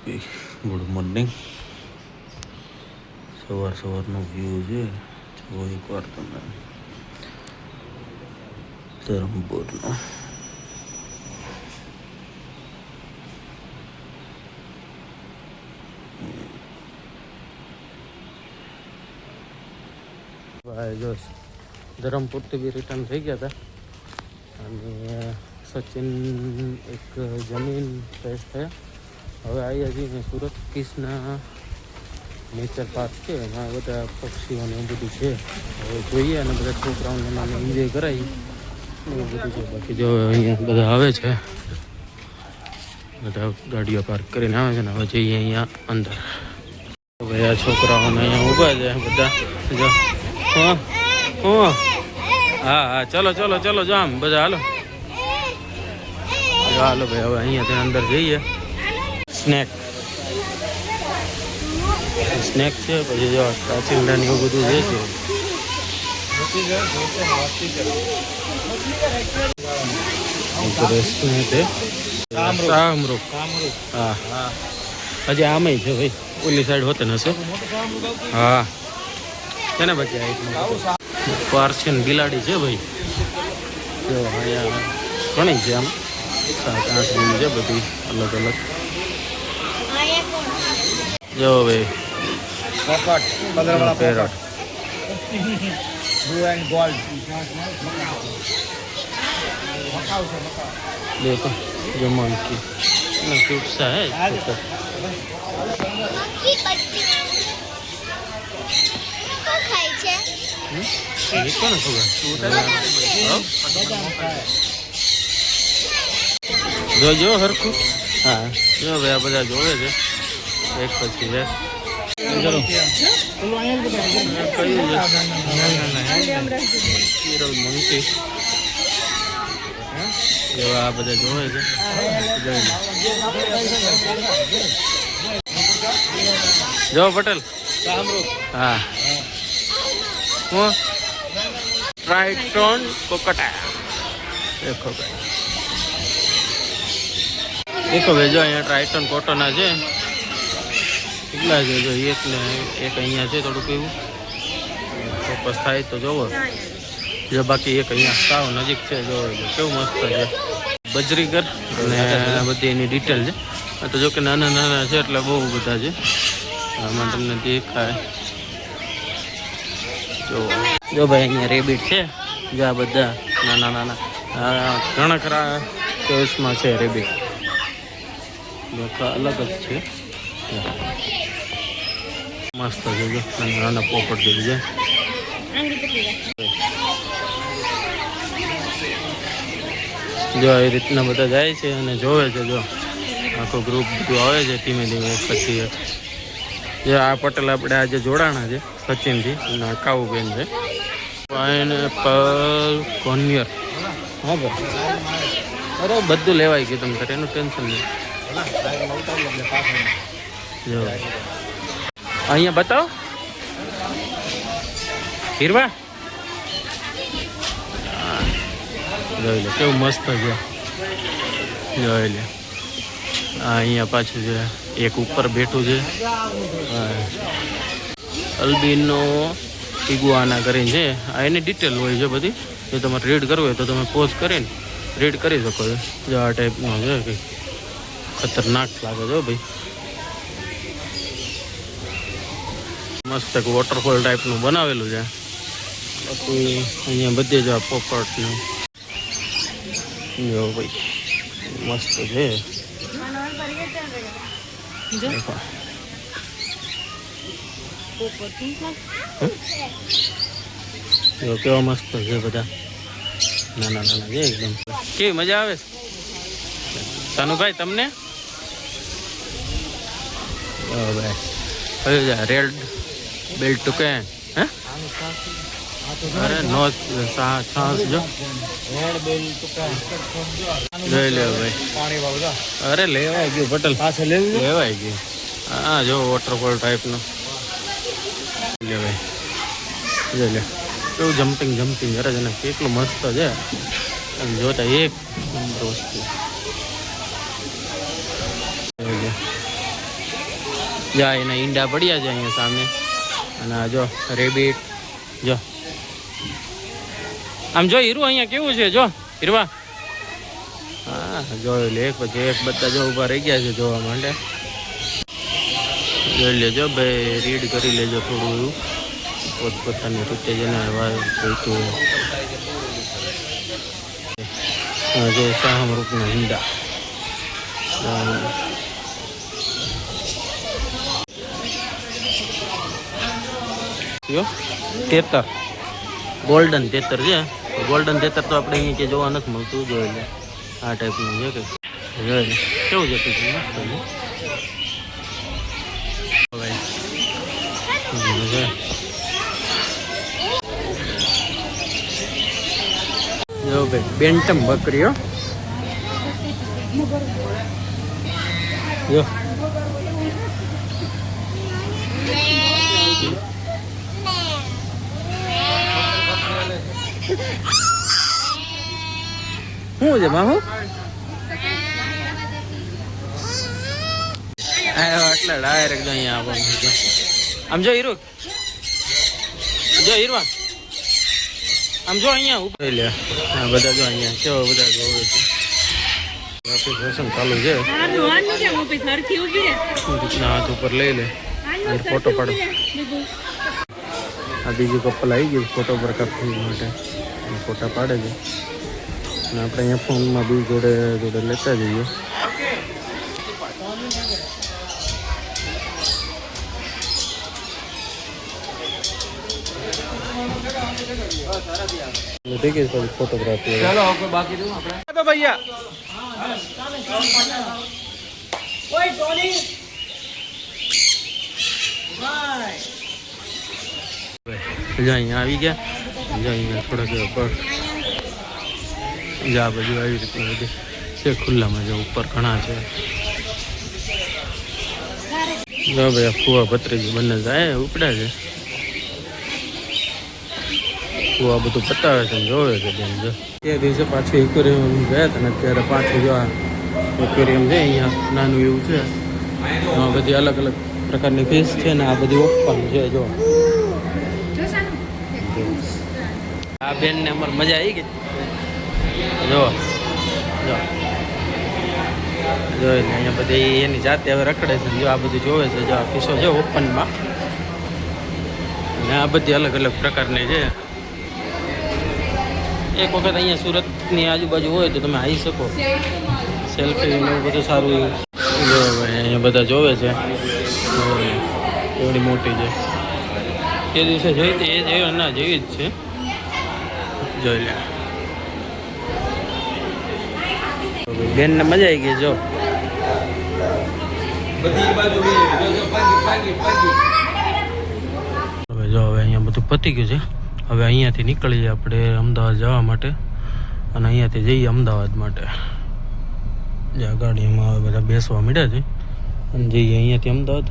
ભાઈ good morning. સવારનો view છે જો એકવાર તમે ધરમપુરનો. ભાઈ જો ધરમપુરથી બી રિટર્ન થઈ ગયા હતા અને સચિન એક જમીન ફ્રેશ થયા. હવે આવ્યા છીએ સુરત કિસના નેચર પાર્ક છે, એમાં બધા પક્ષીઓને એવું બધું છે. હવે જોઈએ અને બધા છોકરાઓને નામે એન્જોય કરાવી એવું બધું છે. બાકી જો અહીંયા બધા આવે છે, બધા ગાડીઓ પાર્ક કરીને આવે છે ને હવે જઈએ અહીંયા અંદર. હવે આ છોકરાઓને અહીંયા ઊભા છે બધા. જો હા હા ચલો ચલો ચલો જો આમ બધા હાલો હાલો ભાઈ. હવે અહીંયાથી અંદર જઈએ. સ્નેક છે, પછી જો કાચિંડા ને એવું બધું છે. હા હજી આમે છે ભાઈ, ઓલી સાઈડ હોતે ને હશે. હા છે ને બચ્ચા પાર્સિયન બિલાડી છે ભાઈ. જો અહીંયા ઘણી છે, આમ 7-8 છે બધી અલગ અલગ. જો ભાઈ પેરટ blue and gold. देखो जो मंकी ना क्यूट सा है. જો હરખું. હા જો ભાઈ આ બધા જોવે છે એક પછી છે. મંકી એવા બધા જોવે છે. જો પટેલ હા હું ટ્રાઇટોન કોકટા દેખો ભાઈ. દેખો ભાઈ જો અહીંયા ટ્રાઇટોન કોટોના છે કેટલા છે. જો એક ને એક અહીંયા છે થોડુંક એવું ફોકસ થાય તો જોવો. જો બાકી એક અહીંયા સાવ નજીક છે. જો કેવું મસ્ત છે. બજરીગર અને બધી એની ડિટેલ છે. તો જો કે નાના નાના છે એટલે બહુ બધા છે. આમાં તમને દેખાય. જો ભાઈ અહીંયા રેબિટ છે. જો આ બધા નાના નાના ઘણા ખરા કેસમાં છે રેબિટ. અલગ જ છે. મસ્ત છે. જો નાના પોપટ જેવું છે. જો એ રીતના બધા જાય છે અને જોવે છે. જો આખો ગ્રુપ બધું આવે છે ધીમે ધીમે. પછી જે આ પટેલ આપણે આજે જોડાણા છે સચિનથી અને કાવુબેન છે. પાઇનએપલ કોર્નિયર. હા ભાઈ અરે બધું લેવાય ગયું તમે ખરે, એનું ટેન્શન નહીં. જો અહીંયા બતાવો હીરવા. જોઈ લે કેવું મસ્ત છે. જોઈ લે અહીંયા પાછું છે એક ઉપર બેઠું છે અલ્બિનો ઇગુઆના કરીને છે. આ એની ડિટેલ હોય છે બધી. જો તમારે રીડ કરવું હોય તો તમે પોઝ કરીને રીડ કરી શકો છો. જો આ ટાઈપનો છે કંઈક ખતરનાક લાગે છે ભાઈ. મસ્ત એક વોટરફોલ ટાઈપનું બનાવેલું છે. બાકી અહીંયા બધે જ પોપટનું જો ભાઈ મસ્ત છે. જો કેવા મસ્ત છે બધા નાના નાના છે એકદમ. કેવી મજા આવે છે સાનુભાઈ તમને? ભાઈ રેડ બેલ્ટ ટુ કે હે? અરે નો છાસ જો જોઈ લે ભાઈ. અરે લેવાય ગયું પટેલ, લેવાય ગયું. હા જો વોટરફોલ ટાઈપનું લે ભાઈ. જોઈ લે કેવું જમ્પિંગ અરે છે ને કેટલું મસ્ત છે. જોતા એક નંબર વસ્તુ જા એના ઈંડા પડ્યા છે અહીંયા સામે. અને આ જો રેબિટ જો આમ જો હીરું અહીંયા કેવું છે જો હીરવા. હા જોઈ લે પછી એક બધા જો ઊભા રહી ગયા છે જોવા માટે. જોઈ લેજો ભાઈ, રીડ કરી લેજો થોડું એવું પોતપોતાની રીતે જેને જોઈતું હોય. જો સાહમ રૂપના ઈંડા તેતર, ગોલ્ડન તેતર છે. ગોલ્ડન તેતર તો આપણે અહીંયા કે જોવા નથી મળતું. જોઈ લે આ ટાઈપનું છે કે જોઈ લે કેવું છે પીછું મસ્ત છે. જો ભાઈ બેન્ટમ બકરીઓ જો શું છે માહુ એટલે ડાયરેક્ટ અહીંયા આવવાનું. આમ જો હીરો જો હીરવા આમ જો અહીંયા ઉપર લે. હા બધા જો અહીંયા કેવા બધા જોવે છે. ઓપરેશન ચાલુ છે. હાથ ઉપર લઈ લે અને ફોટો પાડો. આ બીજી કપલ આવી ગયું ફોટો પર કાપવા માટે ફોટા પાડે છે. અને આપણે અહીંયા ફોનમાં બી જોડે જોડે લેતા જઈએ. ठीक है सर फोटोग्राफी चलो आपको बाकी दूं આપણે તો ભૈયા ઓય ટોની બાય જો અહીંયા આવી ગયા. જો અહીંયા થોડાક ઉપર જા બાજુ આવી રીતે બધી છે ખુલ્લામાં. જો ઉપર ઘણા છે. જો ભાઈ ફુવા ભત્રીજી બંને જાય ઉપડ્યા છે. આ બધું બતાવે છે જોવે છે બેન. જો તે દિવસે પાછું એક્વેરિયમ ગયા હતા ને અત્યારે પાછું જો આ એક્વેરિયમ છે અહીંયા નાનું એવું છે. આ બધી અલગ અલગ પ્રકારની ફિશ છે ને આ બધી ઓપન છે. જો આ બેનને અમારે મજા આવી ગઈ. જો જો જો અહીંયા બધી એની જાતે હવે રખડે છે. જો આ બધું જોવે છે. જો આ ફિશો છે ઓપનમાં ને આ બધી અલગ અલગ પ્રકારની છે. એક વખત અહીંયા સુરતની આજુબાજુ હોય તો તમે આવી શકો. સેલ્ફી એવું બધું સારું એવું જો અહીંયા બધા જોવે છે. એવડી મોટી છે. તે દિવસે જોઈ તે એ જોયું ના જેવી જ છે. જોઈ લે બેનને મજા આવી ગઈ. જો હવે જો હવે અહીંયા બધું પતી ગયું છે. હવે અહીંયાથી નીકળીએ આપણે અમદાવાદ જવા માટે અને અહીંયાથી જઈએ અમદાવાદ માટે. જ્યાં ગાડીમાં હવે બધા બેસવા માંડ્યા છે અને જઈએ અહીંયાથી અમદાવાદ.